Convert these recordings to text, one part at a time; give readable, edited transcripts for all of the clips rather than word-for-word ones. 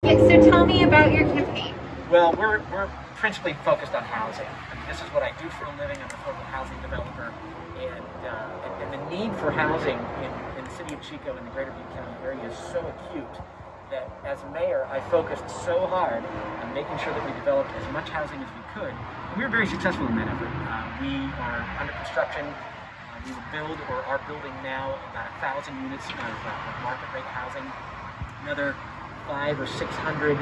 Yeah, so tell me about your campaign. Well, we're principally focused on housing. I mean, this is what I do for a living. I'm a affordable housing developer, and the need for housing in the city of Chico and the greater Butte County area is so acute that as mayor, I focused so hard on making sure that we developed as much housing as we could. And we were very successful in that effort. We are under construction. We will build or are building now about 1,000 units of market rate housing. Another 500 or 600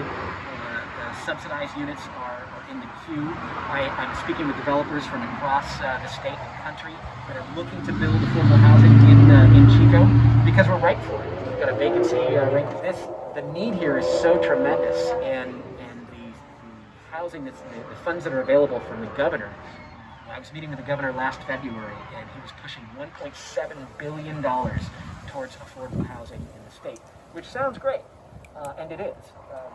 subsidized units are in the queue. I'm speaking with developers from across the state and country that are looking to build affordable housing in Chico because we're right for it. We've got a vacancy rate. The need here is so tremendous, and the housing the funds that are available from the governor. I was meeting with the governor last February, and he was pushing $1.7 billion towards affordable housing in the state, which sounds great. And it is,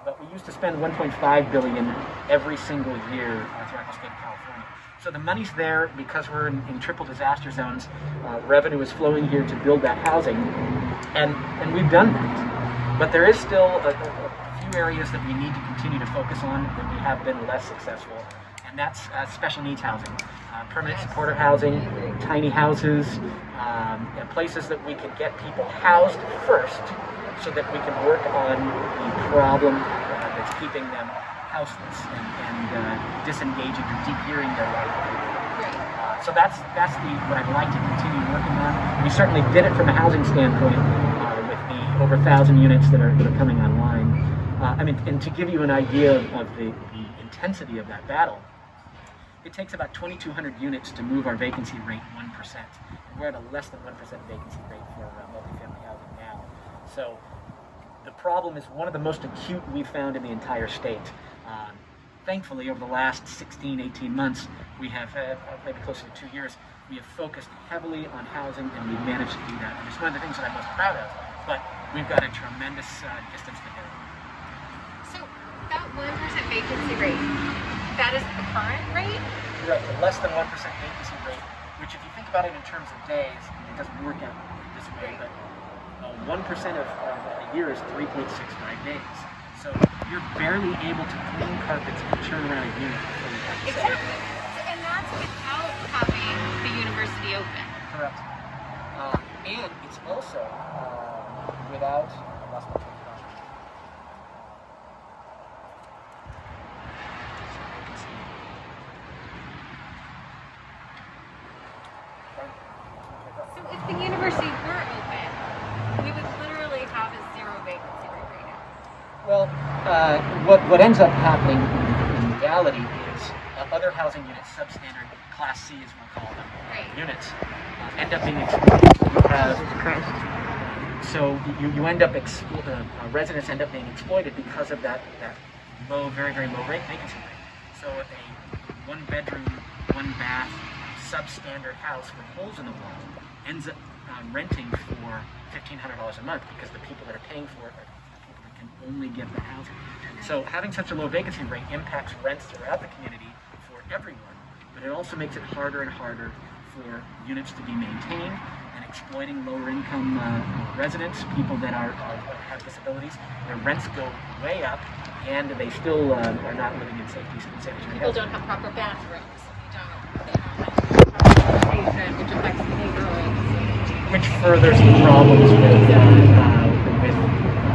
but we used to spend $1.5 billion every single year throughout the state of California. So the money's there because we're in triple disaster zones. Revenue is flowing here to build that housing, and we've done that. But there is still a few areas that we need to continue to focus on that we have been less successful, and that's special needs housing, permanent supportive housing, tiny houses, places that we can get people housed first, so that we can work on the problem that's keeping them houseless and disengaging or de-gearing their life. So that's what I'd like to continue working on. We certainly did it from a housing standpoint with the over 1,000 units that are coming online. And to give you an idea of the intensity of that battle, it takes about 2,200 units to move our vacancy rate 1%. And we're at a less than 1% vacancy rate for multifamily housing now. So the problem is one of the most acute we've found in the entire state. Thankfully, over the last 16, 18 months, we have, maybe closer to 2 years, we have focused heavily on housing, and we've managed to do that. And it's one of the things that I'm most proud of, but we've got a tremendous distance to go. So that 1% vacancy rate, that is the current rate? Right, less than 1% vacancy rate, which if you think about it in terms of days, it doesn't work out this way, but 1% of a year is 3.65 days. So you're barely able to clean carpets and turn around a unit before you have to say it. Exactly. And that's without having the university open. Correct. And it's also without, I lost my train of thought. So if the university were open, we would literally have a zero vacancy rate right now. Well, what ends up happening in reality is other housing units, substandard, Class C as we'll call them, units, end up being exploited. So you end up, residents end up being exploited because of that low, very, very low vacancy rate. So a 1-bedroom, 1-bath, substandard house with holes in the wall ends up renting for $1,500 a month because the people that are paying for it are people that can only get the housing. So having such a low vacancy rate impacts rents throughout the community for everyone, but it also makes it harder and harder for units to be maintained, and exploiting lower income residents, people that have disabilities. Their rents go way up, and they still are not living in safety. People don't have proper bathrooms. They don't have transportation, which affects behavioral. Which furthers the problems with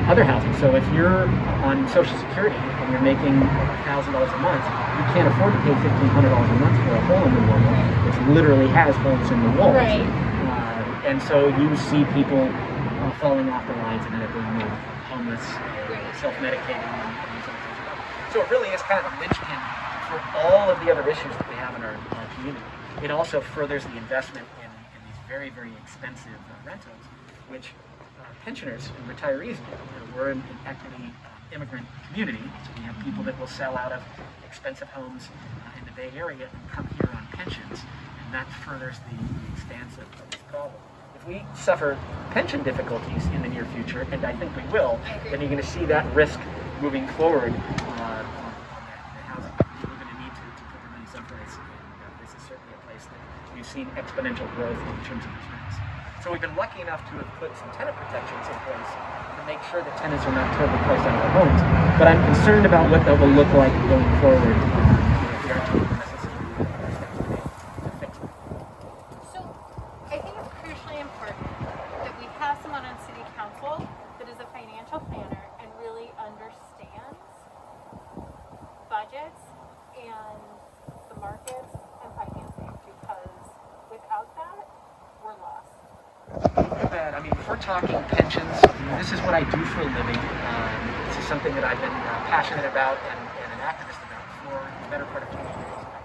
other housing. So if you're on Social Security and you're making $1,000 a month, you can't afford to pay $1,500 a month for a hole in the wall. It literally has holes in the walls. Right. And so you see people falling off the lines and end up being homeless, self-medicating, and these other things. So it really is kind of a linchpin for all of the other issues that we have in our community. It also furthers the investment in these very, very expensive rentals, which pensioners and retirees do. We're an equity immigrant community, so we have people that will sell out of expensive homes in the Bay Area and come here on pensions, and that furthers the expanse of this problem. If we suffer pension difficulties in the near future, and I think we will, then you're going to see that risk moving forward on the housing. We're going to need to put the money someplace, and this is certainly a place that we've seen exponential growth in terms of these rents. So we've been lucky enough to have put some tenant protections in place to make sure that tenants are not totally priced out of their homes. But I'm concerned about what that will look like going forward if we aren't taking the necessary steps to fix it. So I think it's crucially important that we have someone on city council that is a financial planner and really understands budgets and the markets and financing, because without that, we're lost. I mean, if we're talking pensions, this is what I do for a living. This is something that I've been passionate about and an activist about for the better part of 20 years,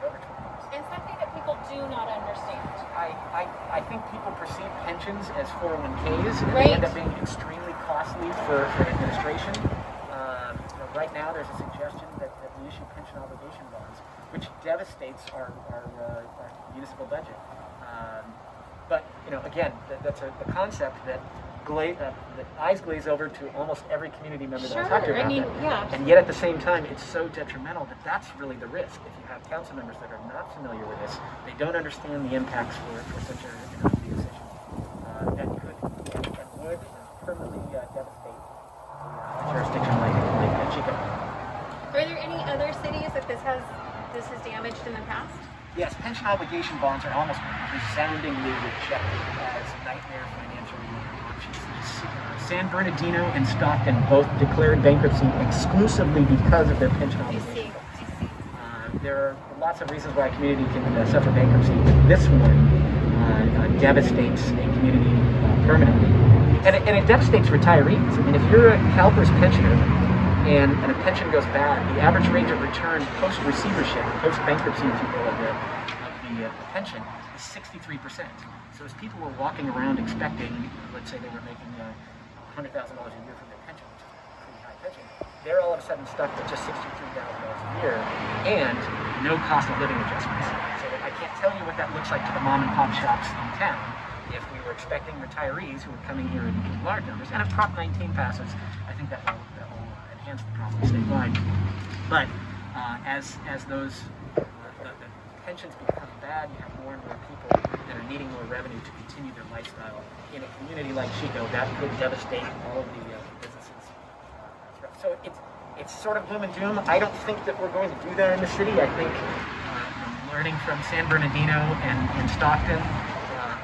over 20 years. And something that people do not understand. I think people perceive pensions as 401ks, and Right. they end up being extremely costly for administration. Right now, there's a suggestion that we issue pension obligation bonds, which devastates our municipal budget. But again, that's a concept that eyes glaze over to almost every community member that I talk to about that. And yet at the same time, it's so detrimental that that's really the risk. If you have council members that are not familiar with this, they don't understand the impacts for such a big decision that could and would permanently devastate a jurisdiction like Chico. Are there any other cities that this has damaged in the past? Yes, pension obligation bonds are almost resoundingly rejected as nightmare financial launches. San Bernardino and Stockton both declared bankruptcy exclusively because of their pension obligation bonds. There are lots of reasons why a community can suffer bankruptcy, but this one devastates a community permanently. And it devastates retirees. I mean, if you're a CalPERS pensioner and a pension goes bad, the average range of return post-receivership, post-bankruptcy, if you will, of the pension is 63%. So as people were walking around expecting, let's say they were making $100,000 a year from their pension, which is a pretty high pension, they're all of a sudden stuck with just $63,000 a year and no cost of living adjustments. So I can't tell you what that looks like to the mom and pop shops in town if we were expecting retirees who are coming here in large numbers. And if Prop 19 passes, I think that will enhance the problem statewide. But as those the pensions become bad, you have more and more people that are needing more revenue to continue their lifestyle. In a community like Chico, that could devastate all of the businesses. So it's sort of gloom and doom. I don't think that we're going to do that in the city. I think learning from San Bernardino and Stockton,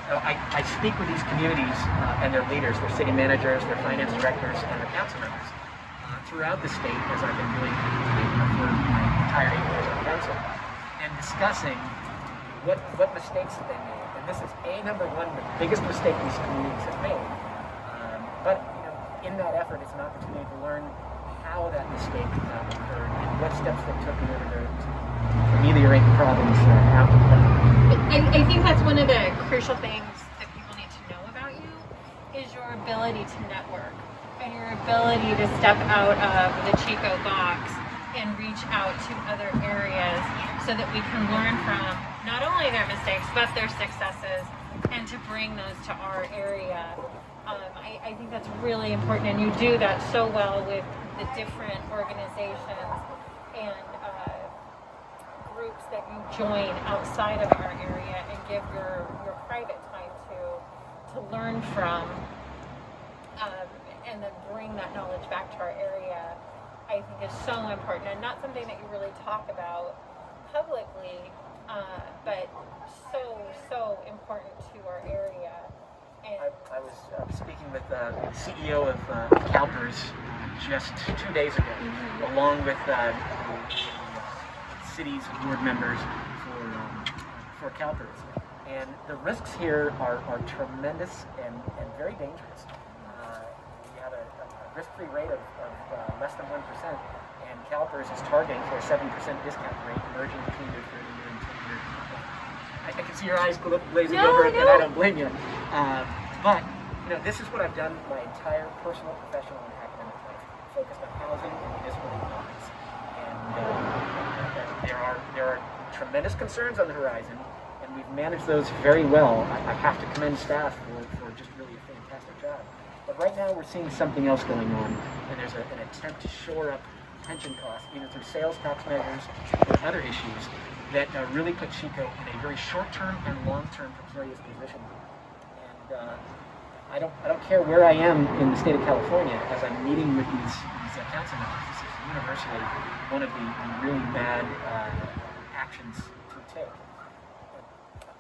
I speak with these communities and their leaders, their city managers, their finance directors, and their council members throughout the state, as I've been doing for my entire 8 years on council, and discussing what mistakes that they made. And this is number one, the biggest mistake these communities have made. But in that effort, it's an opportunity to learn how that mistake occurred and what steps they took in order to ameliorate the problems after the fact. I think that's one of the crucial things that people need to know about you is your ability to network and your ability to step out of the Chico box and reach out to other areas so that we can learn from not only their mistakes but their successes and to bring those to our area. I think that's really important, and you do that so well with the different organizations and groups that you join outside of our area and give your private time to learn from and then bring that knowledge back to our area. I think is so important, and not something that you really talk about publicly, but so important to our area. And I was speaking with the CEO of CalPERS just 2 days ago, along with the city's board members for CalPERS. And the risks here are tremendous and very dangerous. We have a risk-free rate of less than 1%, and CalPERS is targeting for a 7% discount rate emerging between your 30-year and 10-year. I can see your eyes glazing over, and I don't blame you. But this is what I've done my entire personal, professional, and academic life, focused on housing and municipal economics. And there are tremendous concerns on the horizon, and we've managed those very well. I have to commend staff for just really a fantastic job. But right now we're seeing something else going on, and there's an attempt to shore up pension costs, either through sales tax measures or other issues that really put Chico in a very short-term and long-term precarious position. And I don't care where I am in the state of California as I'm meeting with these council members. This is universally one of the really bad actions to take.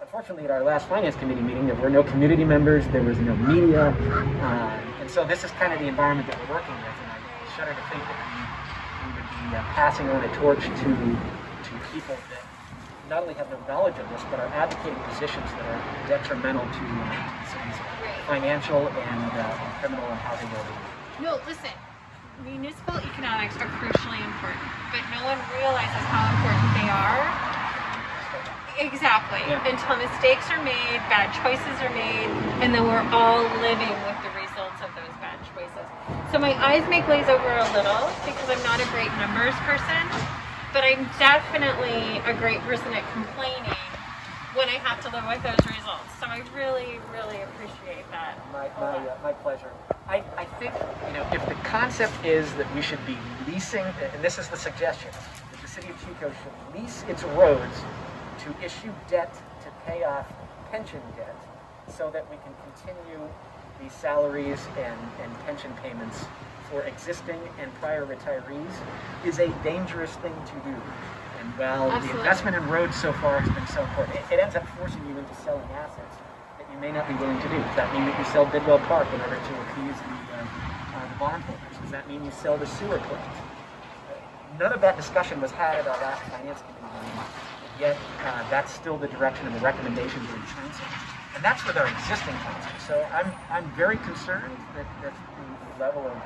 Unfortunately, at our last finance committee meeting, there were no community members, there was no media, and so this is kind of the environment that we're working with. And I shudder to think that we would be passing on a torch to people that not only have no knowledge of this, but are advocating positions that are detrimental to the city's financial and criminal and housing orders. No, listen, municipal economics are crucially important, but no one realizes how important they are. Exactly. Yeah. Until mistakes are made, bad choices are made, and then we're all living with the results of those bad choices. So my eyes may glaze over a little because I'm not a great numbers person, but I'm definitely a great person at complaining when I have to live with those results. So I really, really appreciate that. My pleasure. I think, if the concept is that we should be leasing, and this is the suggestion, that the city of Chico should lease its roads to issue debt to pay off pension debt so that we can continue the salaries and pension payments for existing and prior retirees is a dangerous thing to do. And while the investment in roads so far has been so important, it ends up forcing you into selling assets that you may not be willing to do. Does that mean that you sell Bidwell Park in order to appease the bondholders? Does that mean you sell the sewer plant? None of that discussion was had at our last finance committee meeting. Yet that's still the direction of the recommendations of the council, and that's with our existing council. So I'm very concerned that the level of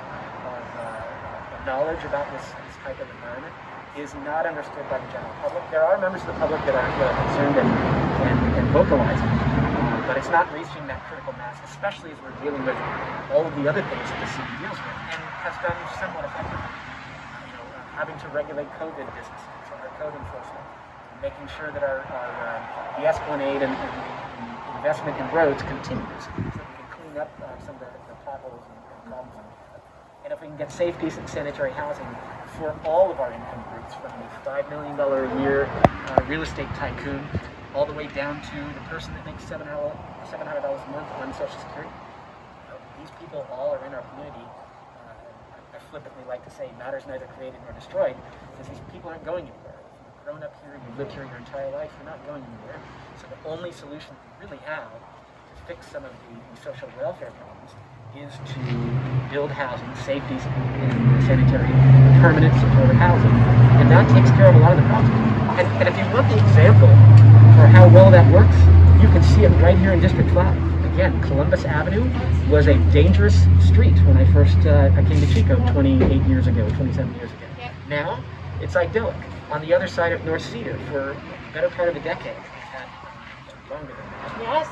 knowledge about this type of environment is not understood by the general public. There are members of the public that are concerned and vocalizing, but it's not reaching that critical mass, especially as we're dealing with all of the other things that the city deals with and has done somewhat effectively. Having to regulate COVID businesses, our code enforcement, making sure that the Esplanade and investment in roads continues so that we can clean up some of the potholes and problems. And if we can get safe, decent, sanitary housing for all of our income groups, from the $5 million a year real estate tycoon all the way down to the person that makes $700 a month on Social Security. These people all are in our community. I flippantly like to say matters neither created nor destroyed, because these people aren't going anywhere. Grown up here, you've lived here your entire life, you're not going anywhere. So the only solution we really have to fix some of the social welfare problems is to build housing, safe, decent, and sanitary, permanent, supportive housing. And that takes care of a lot of the problems. And if you want the example for how well that works, you can see it right here in District 5. Again, Columbus Avenue was a dangerous street when I first I came to Chico 27 years ago. Yep. Now, it's idyllic. On the other side of North Cedar for the better part of a decade. We've had longer than that. Yes.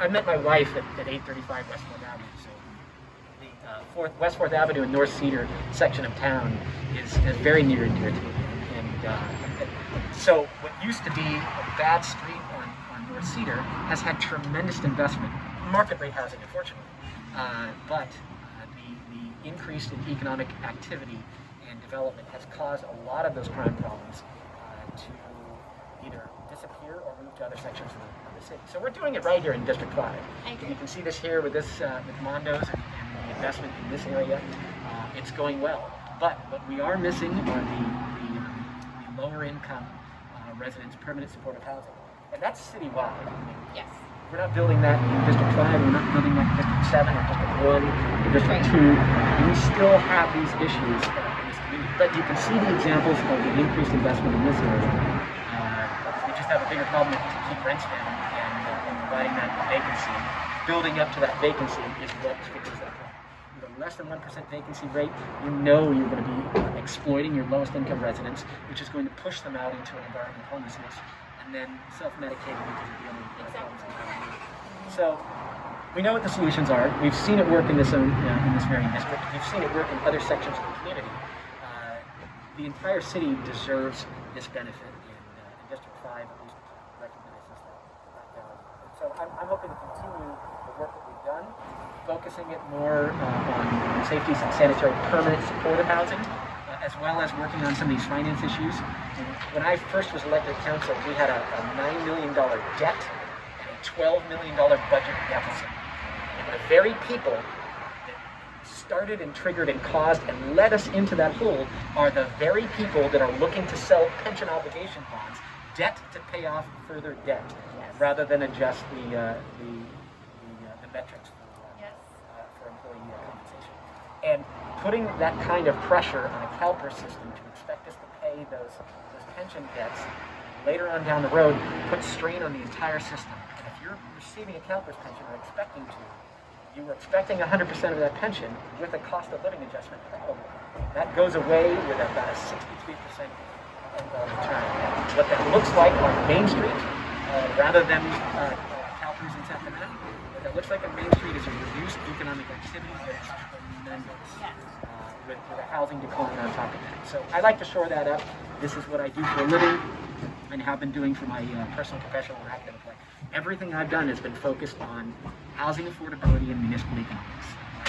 I met my wife at 835 West 4th Avenue. So the West 4th Avenue and North Cedar section of town is very near and dear to me. And so what used to be a bad street on North Cedar has had tremendous investment, market rate housing, unfortunately. But the increase in economic activity and development has caused a lot of those crime problems to either disappear or move to other sections of the city. So we're doing it right here in District 5. You can see this here with Mondo's and the investment in this area. It's going well. But what we are missing are the lower income residents, permanent supportive housing. And that's citywide. Yes. We're not building that in District 5, we're not building that in District 7 or District 1 or District 2. We still have these issues in this community. But you can see the examples of the increased investment in this area. We just have a bigger problem to keep rents down and providing that vacancy. Building up to that vacancy is what fixes that problem. With a less than 1% vacancy rate, you're going to be exploiting your lowest income residents, which is going to push them out into an environment of homelessness, and then self-medicating because of the other problems. So we know what the solutions are. We've seen it work in this very district. We've seen it work in other sections of the community. The entire city deserves this benefit, and District 5 at least recognizes that value. So I'm hoping to continue the work that we've done, focusing it more on safety and sanitary permanent supportive housing, as well as working on some of these finance issues. When I first was elected council, we had a $9 million debt and a $12 million budget deficit. the very people that started and triggered and caused and led us into that hole are the very people that are looking to sell pension obligation bonds, debt to pay off further debt, rather than adjust the metrics for employee compensation. And putting that kind of pressure on a CalPERS system to expect us to pay those pension debts later on down the road puts strain on the entire system. And if you're receiving a CalPERS pension or expecting to, you were expecting 100% of that pension with a cost of living adjustment probably. That goes away with about a 63% return. What that looks like on Main Street, rather than CalPERS in Sacramento, what that looks like on Main Street is a reduced economic activity that's tremendous. With a housing decline on top of that. So I like to shore that up. This is what I do for a living and have been doing for my personal, professional, and academic life. Everything I've done has been focused on housing affordability and municipal economics.